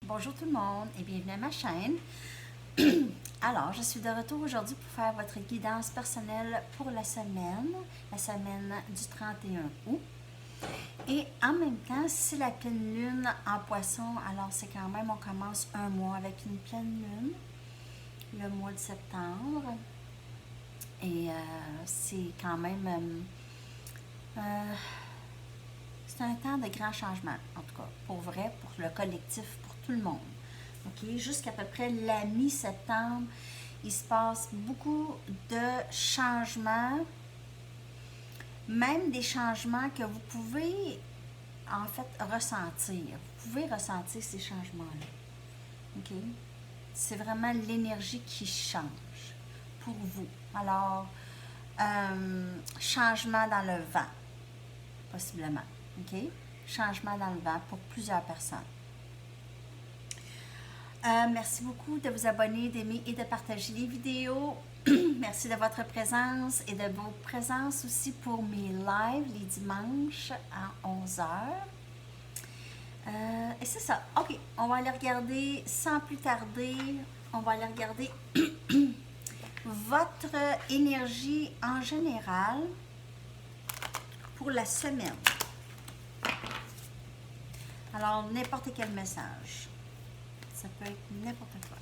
Bonjour tout le monde et bienvenue à ma chaîne. Alors, je suis de retour aujourd'hui pour faire votre guidance personnelle pour la semaine du 31 août. Et en même temps, c'est la pleine lune en poisson, alors c'est quand même, on commence un mois avec une pleine lune, le mois de septembre. Et c'est quand même, c'est un temps de grands changements, en tout cas, pour vrai, pour le collectif, pour tout le monde. OK? Jusqu'à peu près la mi-septembre, il se passe beaucoup de changements, même des changements que vous pouvez, en fait, ressentir. Vous pouvez ressentir ces changements-là. OK? C'est vraiment l'énergie qui change pour vous. Alors, changement dans le vent, possiblement. OK? Changement dans le vent pour plusieurs personnes. Merci beaucoup de vous abonner, d'aimer et de partager les vidéos. Merci de votre présence et de vos présences aussi pour mes lives les dimanches à 11h. Et c'est ça. OK, on va aller regarder sans plus tarder. On va aller regarder votre énergie en général pour la semaine. Alors, n'importe quel message. Ça peut être n'importe quoi.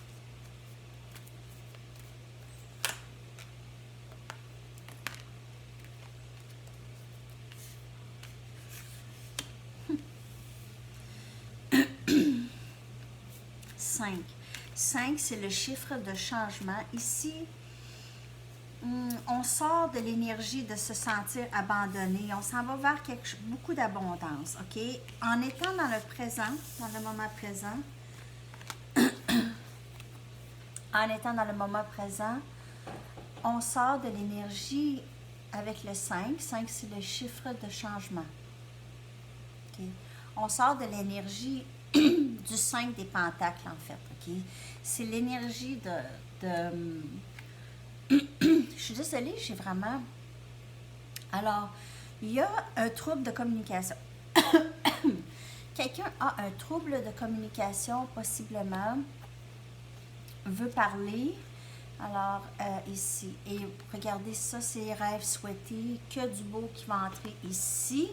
Cinq. 5, c'est le chiffre de changement. Ici, on sort de l'énergie de se sentir abandonné. On s'en va vers beaucoup d'abondance, OK? En étant dans le présent, dans le moment présent, on sort de l'énergie avec le 5. 5, c'est le chiffre de changement. Okay? On sort de l'énergie du 5 des pentacles, en fait. Okay? C'est l'énergie de je suis désolée, j'ai vraiment... Alors, il y a un trouble de communication. Quelqu'un a un trouble de communication, possiblement, veut parler. Alors, ici, et regardez ça, c'est rêves souhaités, que du beau qui va entrer ici.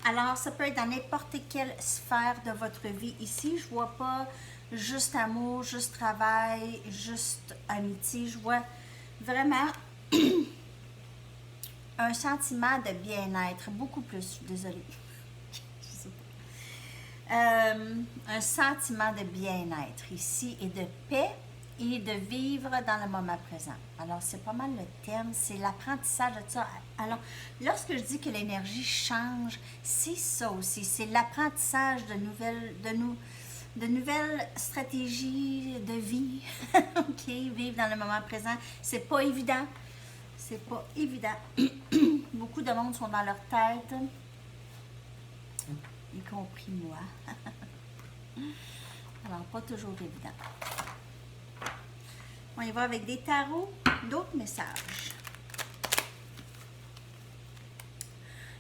Alors, ça peut être dans n'importe quelle sphère de votre vie. Ici, je vois pas juste amour, juste travail, juste amitié. Je vois vraiment un sentiment de bien-être, beaucoup plus, désolée. Je sais pas. Un sentiment de bien-être ici et de paix et de vivre dans le moment présent. Alors, c'est pas mal le thème, c'est l'apprentissage de ça. Alors, lorsque je dis que l'énergie change, c'est ça aussi, c'est l'apprentissage de nouvelles stratégies de vie. OK, vivre dans le moment présent, c'est pas évident. C'est pas évident. Beaucoup de monde sont dans leur tête, y compris moi. Alors, pas toujours évident. On y va avec des tarots, d'autres messages.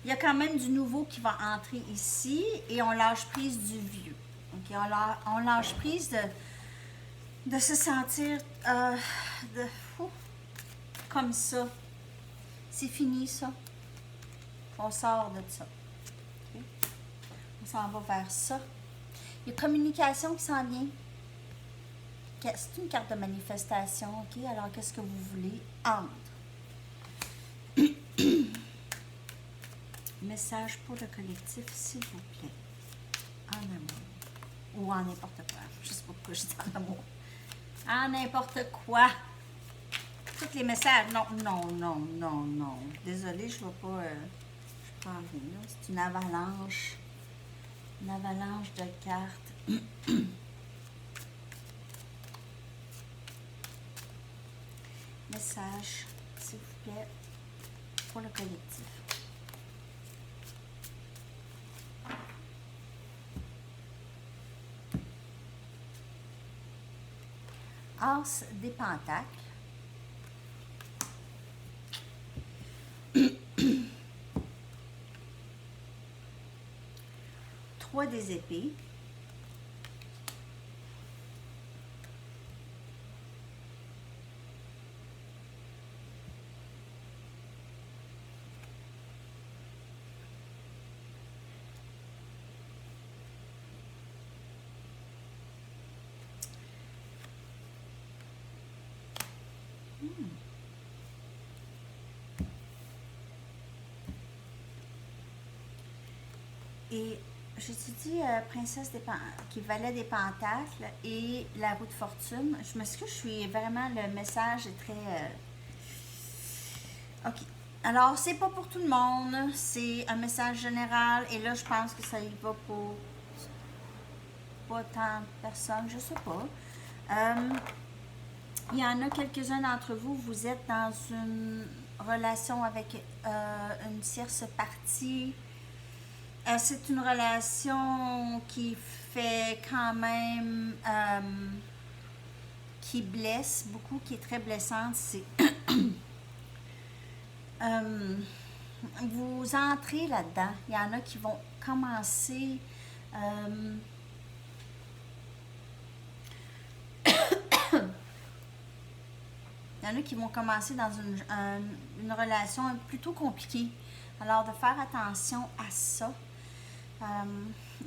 Il y a quand même du nouveau qui va entrer ici et on lâche prise du vieux. Okay? On lâche prise de se sentir comme ça. C'est fini ça. On sort de ça. Okay? On s'en va vers ça. Il y a communication qui s'en vient. C'est une carte de manifestation, OK? Alors, qu'est-ce que vous voulez? Entre. Message pour le collectif, s'il vous plaît. En amour. Ou en n'importe quoi. Je ne sais pas pourquoi je dis en amour. En n'importe quoi. Tous les messages. Non. Désolée, je ne vais pas... je prends rien. C'est une avalanche. Une avalanche de cartes. Message, s'il vous plaît, pour le collectif. As des pentacles. Trois des épées. Et j'étudie Princesse qui valait des pentacles et la roue de fortune. Je m'excuse, je suis vraiment, le message est très... OK. Alors, c'est pas pour tout le monde, c'est un message général et là, je pense que ça y va pour pas tant de personnes, je sais pas. Il y en a quelques-uns d'entre vous, vous êtes dans une relation avec une tierce partie. C'est une relation qui fait quand même, qui blesse beaucoup, qui est très blessante. C'est vous entrez là-dedans. Il y en a qui vont commencer il y en a qui vont commencer dans une relation plutôt compliquée. Alors, de faire attention à ça.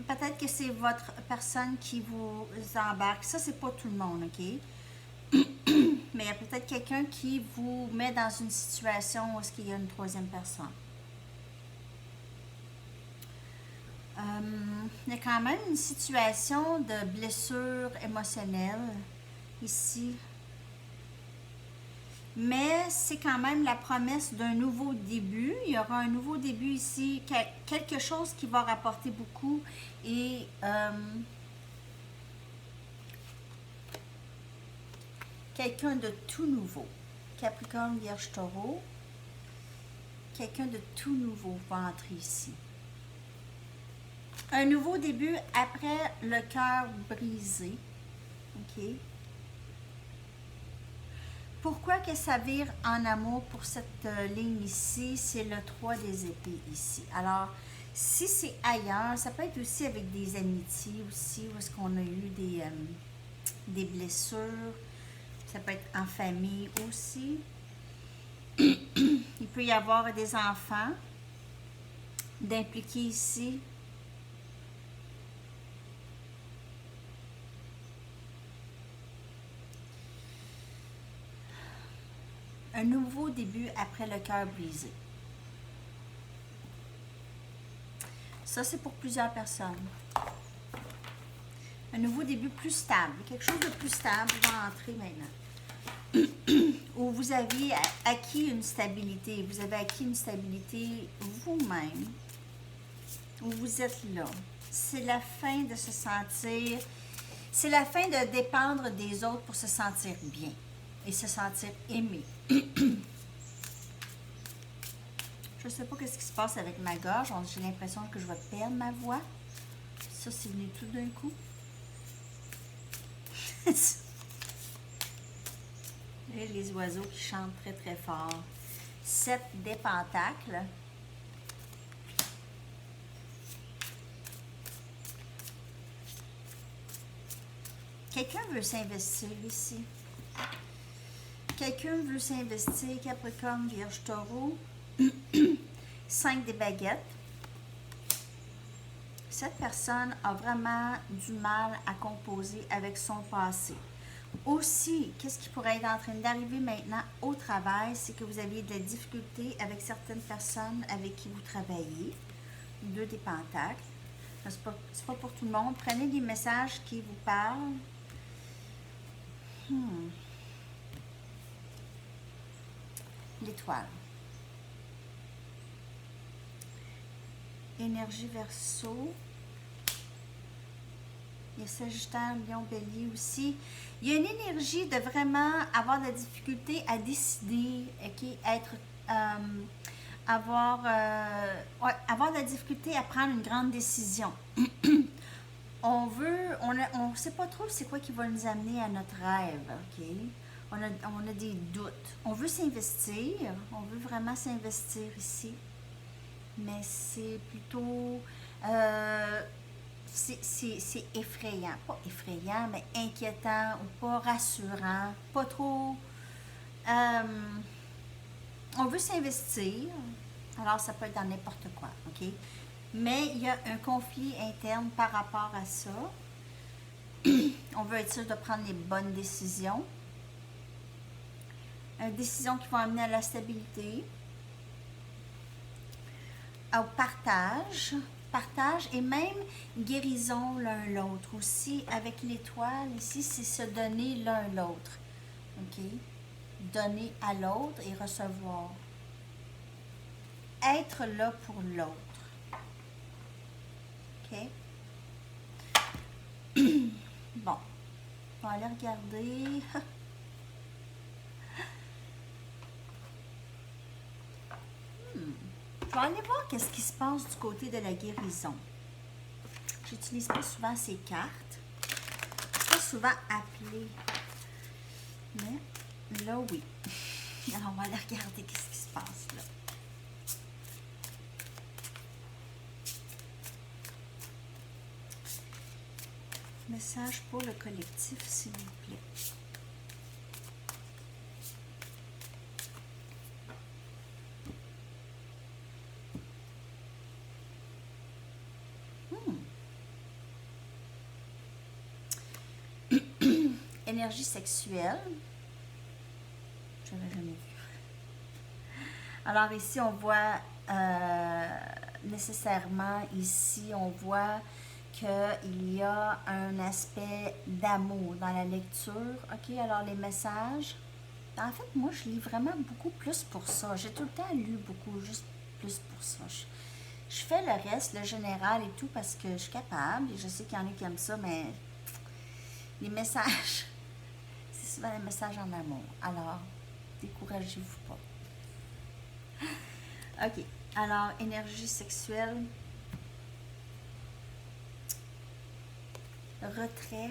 Peut-être que c'est votre personne qui vous embarque. Ça, c'est pas tout le monde, OK? Mais il y a peut-être quelqu'un qui vous met dans une situation où il y a une troisième personne. Il y a quand même une situation de blessure émotionnelle ici. Mais c'est quand même la promesse d'un nouveau début. Il y aura un nouveau début ici, quelque chose qui va rapporter beaucoup et quelqu'un de tout nouveau. Capricorne, Vierge, Taureau. Quelqu'un de tout nouveau va entrer ici. Un nouveau début après le cœur brisé. OK? Pourquoi que ça vire en amour pour cette ligne ici? C'est le 3 des épées ici. Alors, si c'est ailleurs, ça peut être aussi avec des amitiés aussi, où est-ce qu'on a eu des blessures. Ça peut être en famille aussi. Il peut y avoir des enfants d'impliquer ici. Un nouveau début après le cœur brisé. Ça, c'est pour plusieurs personnes. Un nouveau début plus stable. Quelque chose de plus stable va entrer maintenant. Où vous aviez acquis une stabilité. Vous avez acquis une stabilité vous-même. Où vous êtes là. C'est la fin de se sentir... C'est la fin de dépendre des autres pour se sentir bien. Et se sentir aimé. Je ne sais pas ce qui se passe avec ma gorge. J'ai l'impression que je vais perdre ma voix. Ça, c'est venu tout d'un coup. Et les oiseaux qui chantent très très fort. 7 des pentacles. Quelqu'un veut s'investir ici. Quelqu'un veut s'investir, Capricorne, Vierge, Taureau. 5 des baguettes. Cette personne a vraiment du mal à composer avec son passé. Aussi, qu'est-ce qui pourrait être en train d'arriver maintenant au travail, c'est que vous aviez de la difficulté avec certaines personnes avec qui vous travaillez. 2 des pentacles. C'est pas pour tout le monde. Prenez des messages qui vous parlent. L'étoile. Énergie Verseau. Il y a Sagittaire, Lion, Bélier aussi. Il y a une énergie de vraiment avoir de la difficulté à décider, okay? Avoir de la difficulté à prendre une grande décision. On ne sait pas trop c'est quoi qui va nous amener à notre rêve, ok? On a des doutes. On veut s'investir, on veut vraiment s'investir ici, mais c'est plutôt, c'est effrayant, pas effrayant, mais inquiétant ou pas rassurant, pas trop. On veut s'investir, alors ça peut être dans n'importe quoi, ok? Mais il y a un conflit interne par rapport à ça. On veut être sûr de prendre les bonnes décisions. Décisions qui vont amener à la stabilité, au partage et même guérison l'un l'autre. Aussi, avec l'étoile, ici, c'est se donner l'un l'autre. OK? Donner à l'autre et recevoir. Être là pour l'autre. OK? Bon. On va aller regarder. Je vais aller voir qu'est-ce qui se passe du côté de la guérison. J'utilise pas souvent ces cartes. Pas souvent appelées. Mais là, oui. Alors, on va aller regarder qu'est-ce qui se passe là. Message pour le collectif, s'il vous plaît. Énergie sexuelle. Je n'avais jamais vu. Alors ici, on voit nécessairement, ici, on voit qu'il y a un aspect d'amour dans la lecture. OK, alors les messages. En fait, moi, je lis vraiment beaucoup plus pour ça. J'ai tout le temps lu beaucoup, juste plus pour ça. Je fais le reste, le général et tout, parce que je suis capable. Et je sais qu'il y en a qui aiment ça, mais les messages, c'est souvent des messages en amour. Alors, découragez-vous pas. OK. Alors, énergie sexuelle. Retrait.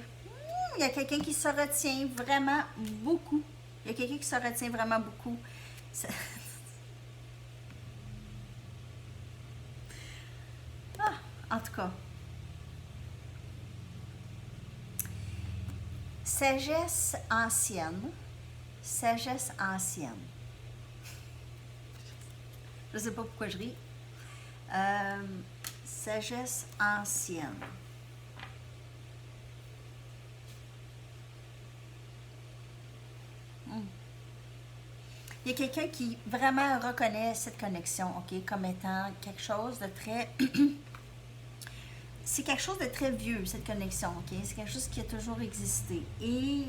Il y a quelqu'un qui se retient vraiment beaucoup. Il y a quelqu'un qui se retient vraiment beaucoup. En tout cas. Sagesse ancienne. Sagesse ancienne. Je ne sais pas pourquoi je ris. Sagesse ancienne. Il y a quelqu'un qui vraiment reconnaît cette connexion, OK, comme étant quelque chose de très... c'est quelque chose de très vieux, cette connexion, OK? C'est quelque chose qui a toujours existé. Et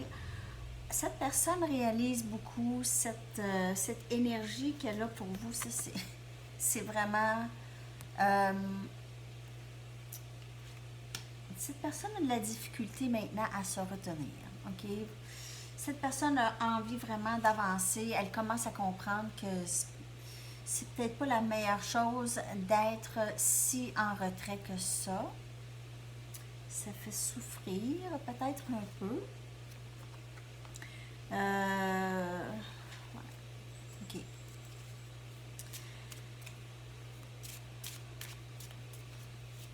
cette personne réalise beaucoup cette énergie qu'elle a pour vous. C'est vraiment... cette personne a de la difficulté maintenant à se retenir, OK? Cette personne a envie vraiment d'avancer. Elle commence à comprendre que c'est peut-être pas la meilleure chose d'être si en retrait que ça. Ça fait souffrir peut-être un peu. Ouais. OK.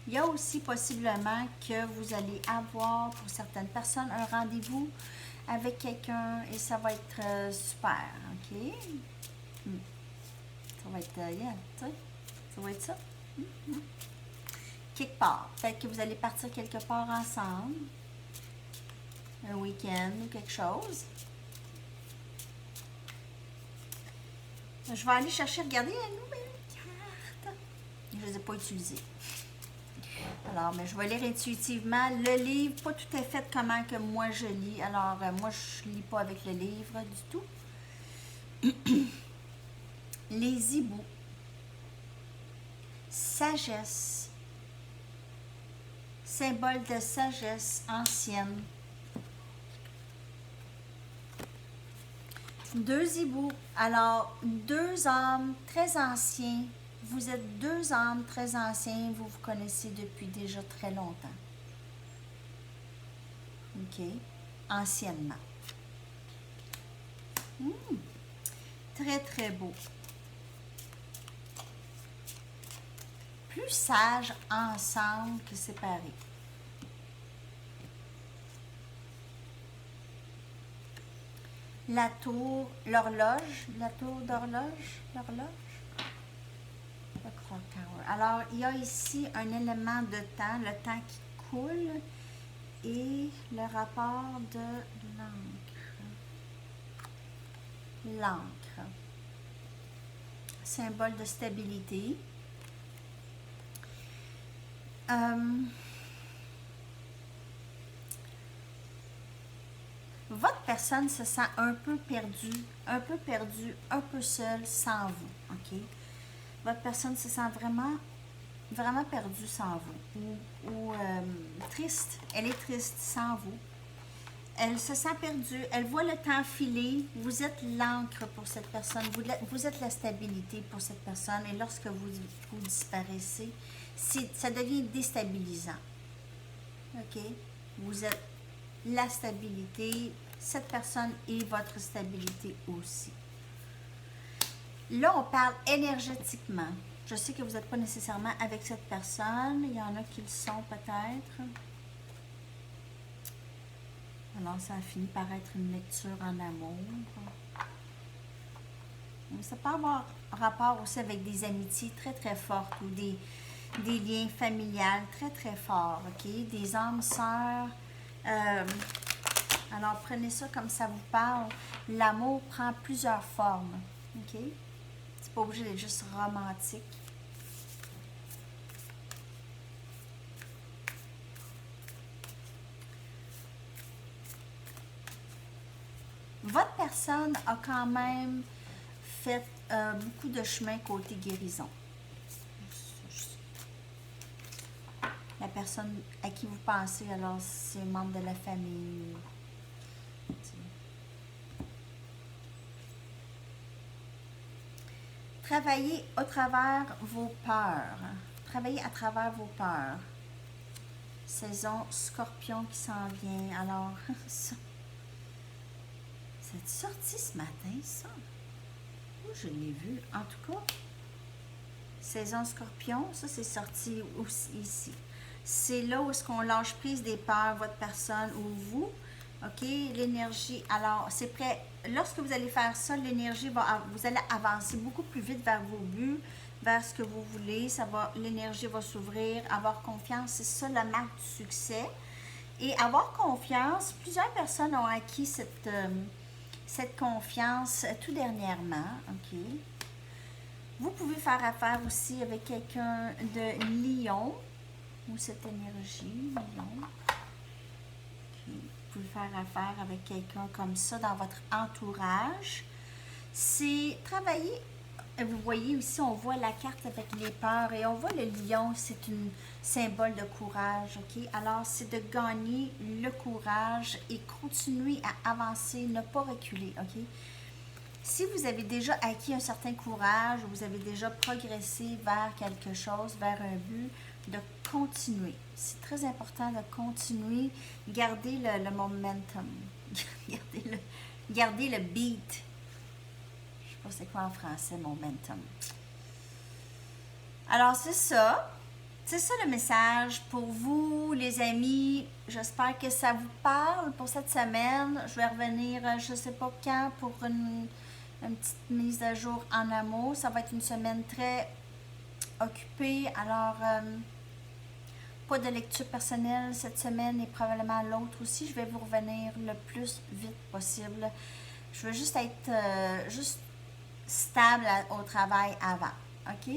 Il y a aussi possiblement que vous allez avoir pour certaines personnes un rendez-vous avec quelqu'un et ça va être super, OK? Ça va être, yeah, tu sais, ça va être ça. Quelque part. Peut-être que vous allez partir quelque part ensemble, un week-end ou quelque chose. Je vais aller chercher, regarder la nouvelle carte. Je ne les ai pas utilisées. Alors, mais je vais lire intuitivement. Le livre, pas tout à fait comment que moi je lis. Alors, moi, je lis pas avec le livre du tout. Les hiboux. Sagesse. Symbole de sagesse ancienne. 2 hiboux. Alors, 2 hommes très anciens. Vous êtes 2 hommes très anciens. Vous vous connaissez depuis déjà très longtemps. OK. Anciennement. Très, très beau. Plus sages ensemble que séparés. La tour, l'horloge, la tour d'horloge, l'horloge. Le Clock Tower. Alors, il y a ici un élément de temps, le temps qui coule et le rapport de l'encre. l'encre. Symbole de stabilité. Votre personne se sent un peu perdue, un peu seule sans vous, ok? Votre personne se sent vraiment perdue sans vous, ou triste, elle est triste sans vous. Elle se sent perdue, elle voit le temps filer, vous êtes l'encre pour cette personne, vous êtes la stabilité pour cette personne, et lorsque vous disparaissez, ça devient déstabilisant. OK? Vous êtes la stabilité, cette personne est votre stabilité aussi. Là, on parle énergétiquement. Je sais que vous n'êtes pas nécessairement avec cette personne, il y en a qui le sont peut-être. Alors, ça a fini par être une lecture en amour. Ça peut avoir rapport aussi avec des amitiés très fortes ou des liens familiales très forts, ok? Des âmes sœurs. Alors, prenez ça comme ça vous parle. L'amour prend plusieurs formes, ok? C'est pas obligé d'être juste romantique. Votre personne a quand même fait beaucoup de chemin côté guérison. La personne à qui vous pensez, alors c'est un membre de la famille. Travaillez à travers vos peurs. Travaillez à travers vos peurs. Saison Scorpion qui s'en vient. Alors, ça. C'est sorti ce matin, ça? Oh, je l'ai vu. En tout cas, Saison Scorpion, ça c'est sorti aussi ici. C'est là où est-ce qu'on lâche prise des peurs, votre personne ou vous. OK? L'énergie. Alors, c'est prêt. Lorsque vous allez faire ça, l'énergie vous allez avancer beaucoup plus vite vers vos buts, vers ce que vous voulez. L'énergie va s'ouvrir. Avoir confiance, c'est ça la marque du succès. Et avoir confiance, plusieurs personnes ont acquis cette confiance tout dernièrement. OK? Vous pouvez faire affaire aussi avec quelqu'un de Lion, ou cette énergie, Lion. Okay. Vous pouvez faire affaire avec quelqu'un comme ça dans votre entourage. C'est travailler, vous voyez ici, on voit la carte avec les peurs et on voit le lion, c'est un symbole de courage, ok? Alors, c'est de gagner le courage et continuer à avancer, ne pas reculer, ok? Si vous avez déjà acquis un certain courage, ou vous avez déjà progressé vers quelque chose, vers un but, de continuer. C'est très important de continuer. Gardez le momentum. Gardez le beat. Je ne sais pas c'est quoi en français, momentum. Alors, c'est ça. C'est ça le message pour vous, les amis. J'espère que ça vous parle pour cette semaine. Je vais revenir, je ne sais pas quand, pour une petite mise à jour en amour. Ça va être une semaine très occupée. Alors, pas de lecture personnelle cette semaine et probablement l'autre aussi. Je vais vous revenir le plus vite possible. Je veux juste être juste stable au travail avant. OK?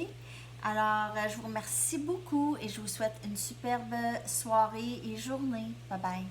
Alors, je vous remercie beaucoup et je vous souhaite une superbe soirée et journée. Bye bye.